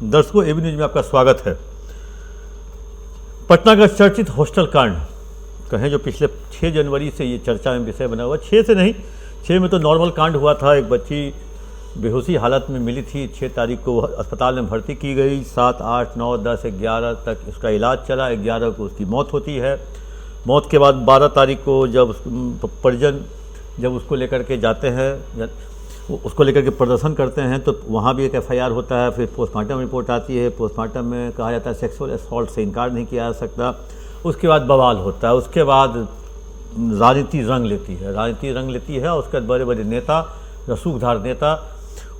दर्शकों, AB news में आपका स्वागत है। पटना का चर्चित हॉस्टल कांड कहें जो पिछले 6 जनवरी से ये चर्चा में विषय बना हुआ। 6 से नहीं, 6 में तो नॉर्मल कांड हुआ था। एक बच्ची बेहोशी हालत में मिली थी। 6 तारीख को अस्पताल में भर्ती की गई। 7, 8, 9, 10, 11 तक उसका इलाज चला। 11 को उसकी मौत होती है। मौत के बाद 12 तारीख को जब परिजन जब उसको लेकर के जाते हैं, उसको लेकर के प्रदर्शन करते हैं, तो वहाँ भी एक FIR होता है। फिर पोस्टमार्टम रिपोर्ट आती है। पोस्टमार्टम में कहा जाता है सेक्सुअल असॉल्ट से इनकार नहीं किया जा सकता। उसके बाद बवाल होता है। उसके बाद राजनीति रंग लेती है और उसके बाद बड़े बड़े नेता, रसूखदार नेता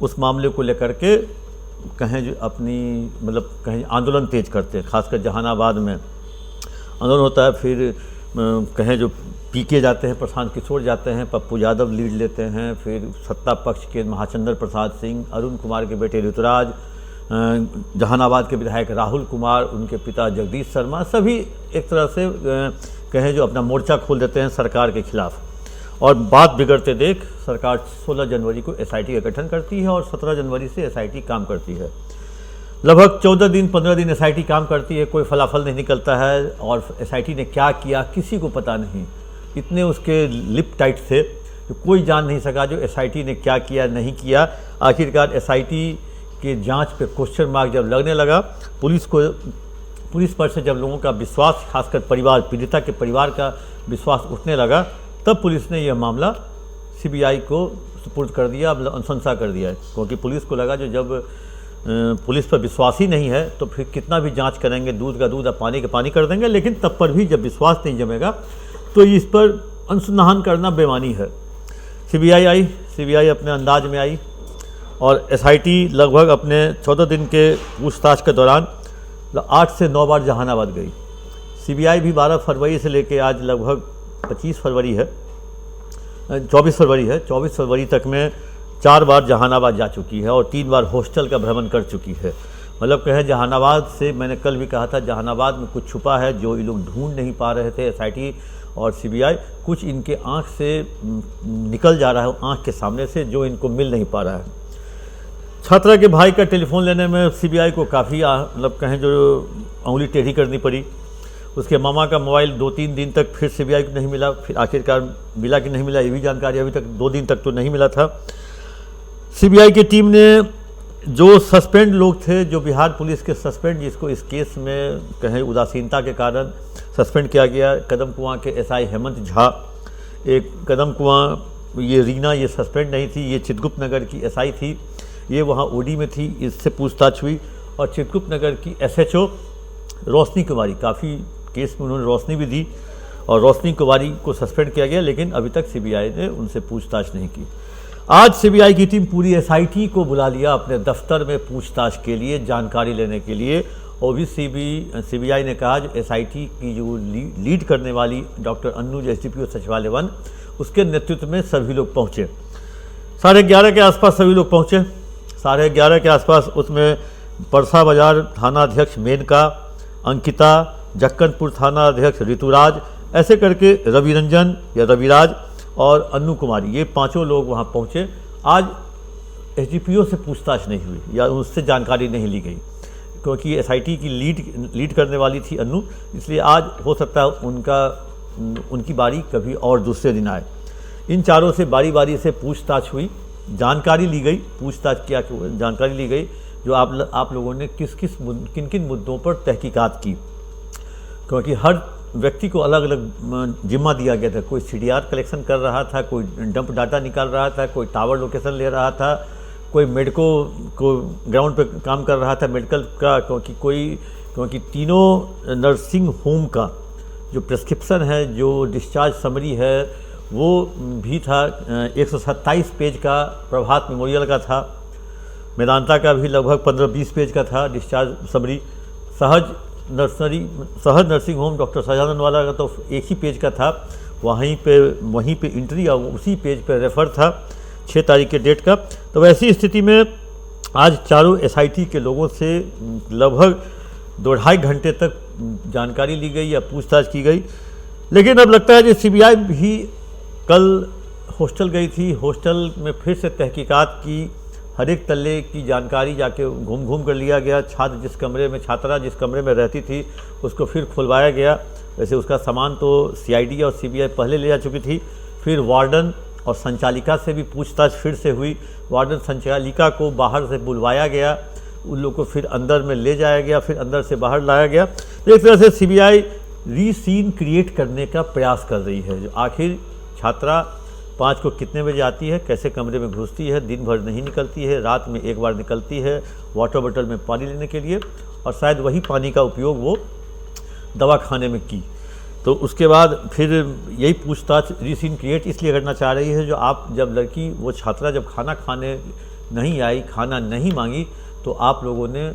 उस मामले को लेकर के कहें जो अपनी कहें आंदोलन तेज करते हैं। खासकर जहानाबाद में आंदोलन होता है। फिर कहें जो PK जाते हैं, प्रशांत किशोर जाते हैं, पप्पू यादव लीड लेते हैं। फिर सत्ता पक्ष के महाचंद्र प्रसाद सिंह, अरुण कुमार के बेटे ऋतुराज, जहानाबाद के विधायक राहुल कुमार, उनके पिता जगदीश शर्मा, सभी एक तरह से कहें जो अपना मोर्चा खोल देते हैं सरकार के खिलाफ। और बात बिगड़ते देख सरकार 16 जनवरी को SIT का गठन करती है और 17 जनवरी से SIT काम करती है। लगभग 14 दिन 15 दिन SIT काम करती है। कोई फलाफल नहीं निकलता है। और SIT ने क्या किया किसी को पता नहीं। इतने उसके लिप टाइट थे तो कोई जान नहीं सका जो SIT ने क्या किया नहीं किया। आखिरकार SIT के जांच पे क्वेश्चन मार्क जब लगने लगा, पुलिस पर से जब लोगों का विश्वास, खासकर परिवार, पीड़िता के परिवार का विश्वास उठने लगा, तब पुलिस ने यह मामला CBI को सुपुर्द कर दिया, अनुशंसा कर दिया। क्योंकि पुलिस को लगा जो जब पुलिस पर विश्वास ही नहीं है तो फिर कितना भी जांच करेंगे, दूध का दूध, पानी का पानी कर देंगे। लेकिन तब पर भी जब विश्वास नहीं जमेगा तो इस पर अनुसंधान करना बेमानी है। CBI अपने अंदाज में आई और SIT लगभग अपने 14 दिन के पूछताछ के दौरान 8 से 9 बार जहानाबाद गई। CBI भी 12 फरवरी से लेकर आज लगभग 24 फरवरी है। 24 फरवरी तक में 4 बार जहानाबाद जा चुकी है और 3 बार हॉस्टल का भ्रमण कर चुकी है। कहें जहानाबाद से, मैंने कल भी कहा था, जहानाबाद में कुछ छुपा है जो ये लोग ढूंढ नहीं पा रहे थे SIT और CBI। कुछ इनके आँख से निकल जा रहा है, आँख के सामने से, जो इनको मिल नहीं पा रहा है। छात्रा के भाई का टेलीफोन लेने में CBI को काफ़ी कहें जो उंगली टेढ़ी करनी पड़ी। उसके मामा का मोबाइल 2-3 दिन तक फिर CBI को नहीं मिला। फिर आखिरकार मिला कि नहीं मिला ये भी जानकारी अभी तक 2 दिन तक तो नहीं मिला था। CBI की टीम ने जो सस्पेंड लोग थे, जो बिहार पुलिस के सस्पेंड, जिसको इस केस में कहें उदासीनता के कारण सस्पेंड किया गया, कदम कुआं के SI हेमंत झा, एक कदम कुआं ये रीना, ये सस्पेंड नहीं थी, ये चित्रगुप्त नगर की SI थी, ये वहाँ OD में थी, इससे पूछताछ हुई। और चित्रगुप्त नगर की SHO रोशनी कुमारी, काफ़ी केस में उन्होंने रोशनी भी दी और रोशनी कुमारी को सस्पेंड किया गया, लेकिन अभी तक CBI ने उनसे पूछताछ नहीं की। आज CBI की टीम पूरी SIT को बुला लिया अपने दफ्तर में पूछताछ के लिए, जानकारी लेने के लिए। और भी CBI ने कहा जो SIT की जो लीड करने वाली डॉक्टर अन्नूज SDPO सचिवालय 1, उसके नेतृत्व में सभी लोग पहुँचे। 11:30 के आसपास सभी लोग पहुँचे। 11:30 के आसपास उसमें परसा बाजार थाना अध्यक्ष मेनका, अंकिता, जक्कनपुर थाना अध्यक्ष ऋतुराज, ऐसे करके रविरंजन या रविराज और अन्नू कुमारी, ये 5 लोग वहाँ पहुँचे। आज SDPO से पूछताछ नहीं हुई या उससे जानकारी नहीं ली गई, क्योंकि SIT की लीड करने वाली थी अन्नू, इसलिए आज हो सकता है उनकी बारी कभी और दूसरे दिन आए। इन चारों से बारी बारी से पूछताछ हुई, जानकारी ली गई, पूछताछ किया, जानकारी ली गई जो आप लोगों ने किन किन मुद्दों पर तहकीकात की, क्योंकि हर व्यक्ति को अलग अलग जिम्मा दिया गया था। कोई CDR कलेक्शन कर रहा था, कोई डंप डाटा निकाल रहा था, कोई टावर लोकेशन ले रहा था, कोई मेडिको को ग्राउंड पे काम कर रहा था मेडिकल का, क्योंकि तीनों नर्सिंग होम का जो प्रिस्क्रिप्शन है, जो डिस्चार्ज समरी है, वो भी था। 127 पेज का प्रभात मेमोरियल का था, मेदांता का भी लगभग 15-20 पेज का था डिस्चार्ज समरी। सहज नर्सिंग होम डॉक्टर सजानंद वाला का तो 1 ही पेज का था। वहीं पे इंट्री और उसी पेज पे रेफर था 6 तारीख के डेट का। तो वैसी स्थिति में आज चारों SIT के लोगों से लगभग 2-2.5 घंटे तक जानकारी ली गई या पूछताछ की गई। लेकिन अब लगता है कि CBI भी कल हॉस्टल गई थी, हॉस्टल में फिर से तहकीकात की हर एक तल्ले की जानकारी जाके घूम घूम कर लिया गया। छात्रा जिस कमरे में रहती थी उसको फिर खुलवाया गया। वैसे उसका सामान तो CID और CBI पहले ले जा चुकी थी। फिर वार्डन और संचालिका से भी पूछताछ फिर से हुई। वार्डन संचालिका को बाहर से बुलवाया गया, उन लोग को फिर अंदर में ले जाया गया, फिर अंदर से बाहर लाया गया। एक तरह से CBI रीसीन क्रिएट करने का प्रयास कर रही है। जो आखिर छात्रा 5 को कितने बजे आती है, कैसे कमरे में घुसती है, दिन भर नहीं निकलती है, रात में एक बार निकलती है वाटर बॉटल में पानी लेने के लिए, और शायद वही पानी का उपयोग वो दवा खाने में की। तो उसके बाद फिर यही पूछताछ रीसीन क्रिएट इसलिए करना चाह रही है, जो आप जब वो छात्रा जब खाना खाने नहीं आई, खाना नहीं मांगी, तो आप लोगों ने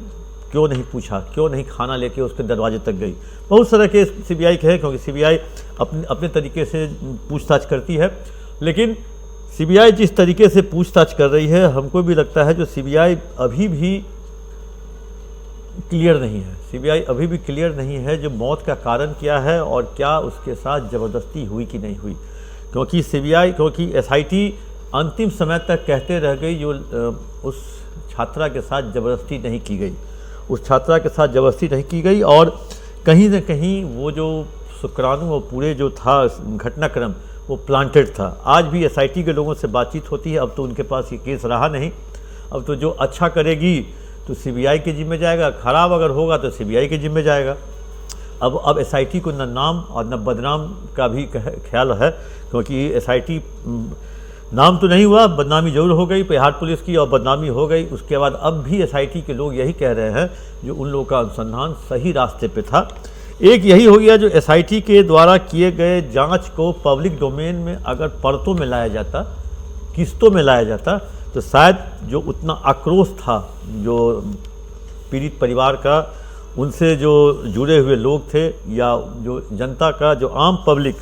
क्यों नहीं पूछा, क्यों नहीं खाना लेके उसके दरवाजे तक गई। बहुत सारे केस CBI के हैं, क्योंकि CBI अपने तरीके से पूछताछ करती है। लेकिन CBI जिस तरीके से पूछताछ कर रही है, हमको भी लगता है जो CBI अभी भी क्लियर नहीं है। CBI अभी भी क्लियर नहीं है जो मौत का कारण क्या है और क्या उसके साथ ज़बरदस्ती हुई कि नहीं हुई। क्योंकि SIT अंतिम समय तक कहते रह गई जो उस छात्रा के साथ ज़बरदस्ती नहीं की गई, उस छात्रा के साथ ज़बरदस्ती नहीं की गई। और कहीं न कहीं वो जो शुक्राणु और पूरे जो था घटनाक्रम वो प्लांटेड था। आज भी SIT के लोगों से बातचीत होती है। अब तो उनके पास ये केस रहा नहीं। अब तो जो अच्छा करेगी तो CBI के जिम्मे जाएगा, खराब अगर होगा तो CBI के जिम्मे जाएगा। अब SIT को न नाम और न बदनाम का भी ख्याल है, क्योंकि SIT नाम तो नहीं हुआ, बदनामी जरूर हो गई बिहार पुलिस की, और बदनामी हो गई। उसके बाद अब भी SIT के लोग यही कह रहे हैं जो उन लोगों का अनुसंधान सही रास्ते पे था। एक यही हो गया जो SIT के द्वारा किए गए जांच को पब्लिक डोमेन में अगर परतों में लाया जाता, किस्तों में लाया जाता, तो शायद जो उतना आक्रोश था जो पीड़ित परिवार का, उनसे जो जुड़े हुए लोग थे, या जो जनता का, जो आम पब्लिक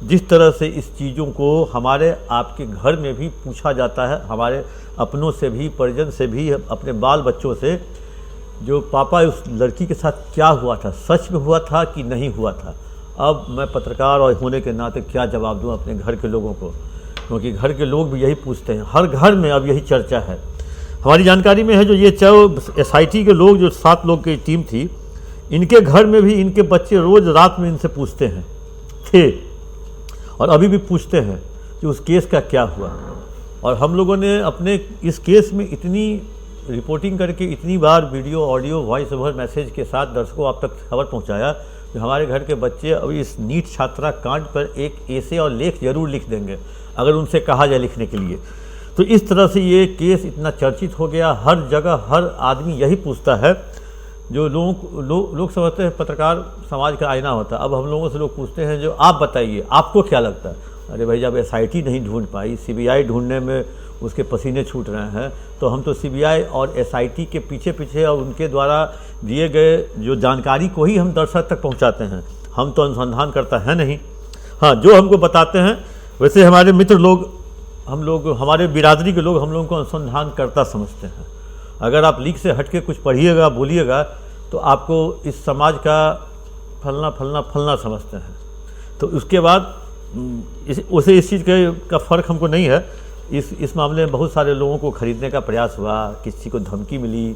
जिस तरह से इस चीज़ों को हमारे आपके घर में भी पूछा जाता है, हमारे अपनों से भी, परिजन से भी, अपने बाल बच्चों से, जो पापा उस लड़की के साथ क्या हुआ था, सच में हुआ था कि नहीं हुआ था। अब मैं पत्रकार और होने के नाते क्या जवाब दूं अपने घर के लोगों को, क्योंकि घर के लोग भी यही पूछते हैं। हर घर में अब यही चर्चा है। हमारी जानकारी में है जो ये SIT के लोग, जो 7 लोग की टीम थी, इनके घर में भी इनके बच्चे रोज़ रात में इनसे पूछते हैं थे, और अभी भी पूछते हैं कि उस केस का क्या हुआ। और हम लोगों ने अपने इस केस में इतनी रिपोर्टिंग करके, इतनी बार video, audio, voice over message के साथ दर्शकों आप तक खबर पहुंचाया कि हमारे घर के बच्चे अभी इस नीट छात्रा कांड पर एक ऐसे और लेख जरूर लिख देंगे अगर उनसे कहा जाए लिखने के लिए। तो इस तरह से ये केस इतना चर्चित हो गया। हर जगह हर आदमी यही पूछता है। जो लोग समझते हैं पत्रकार समाज का आईना होता है। अब हम लोगों से लोग पूछते हैं जो आप बताइए आपको क्या लगता है। अरे भाई, जब SIT नहीं ढूंढ पाई, CBI ढूंढने में उसके पसीने छूट रहे हैं, तो हम तो CBI और SIT के पीछे पीछे और उनके द्वारा दिए गए जो जानकारी को ही हम दर्शक तक पहुंचाते हैं। हम तो अनुसंधान करता है नहीं। हाँ, जो हमको बताते हैं, वैसे हमारे मित्र लोग, हम लोग, हमारे बिरादरी के लोग हम लोगों को अनुसंधान करता समझते हैं। अगर आप लीक से हट के कुछ पढ़िएगा, बोलिएगा, तो आपको इस समाज का फलना फलना फलना समझते हैं। तो उसके बाद उसे इस चीज़ का फ़र्क हमको नहीं है। इस मामले में बहुत सारे लोगों को ख़रीदने का प्रयास हुआ, किसी को धमकी मिली,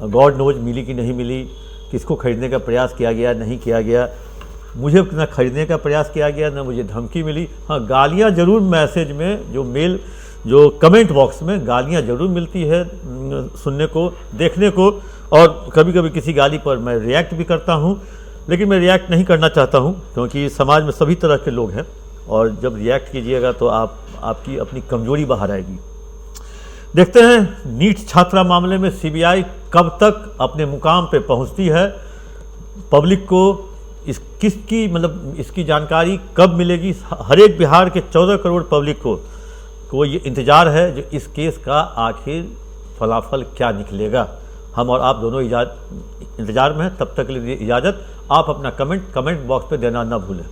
गॉड नोज मिली कि नहीं मिली, किसको ख़रीदने का प्रयास किया गया, नहीं किया गया। मुझे ना खरीदने का प्रयास किया गया, ना मुझे धमकी मिली। हाँ, गालियाँ ज़रूर मैसेज में, जो कमेंट बॉक्स में गालियाँ ज़रूर मिलती है सुनने को, देखने को, और कभी कभी किसी गाली पर मैं रिएक्ट भी करता हूँ। लेकिन मैं रिएक्ट नहीं करना चाहता हूँ, क्योंकि समाज में सभी तरह के लोग हैं, और जब रिएक्ट कीजिएगा तो आपकी अपनी कमजोरी बाहर आएगी। देखते हैं नीट छात्रा मामले में CBI कब तक अपने मुकाम पे पहुंचती है, पब्लिक को इसकी जानकारी कब मिलेगी। हर एक बिहार के 14 करोड़ पब्लिक को ये इंतज़ार है जो इस केस का आखिर फलाफल क्या निकलेगा। हम और आप दोनों इंतज़ार में हैं। तब तक के लिए इजाज़त। आप अपना कमेंट बॉक्स पे देना ना भूलें।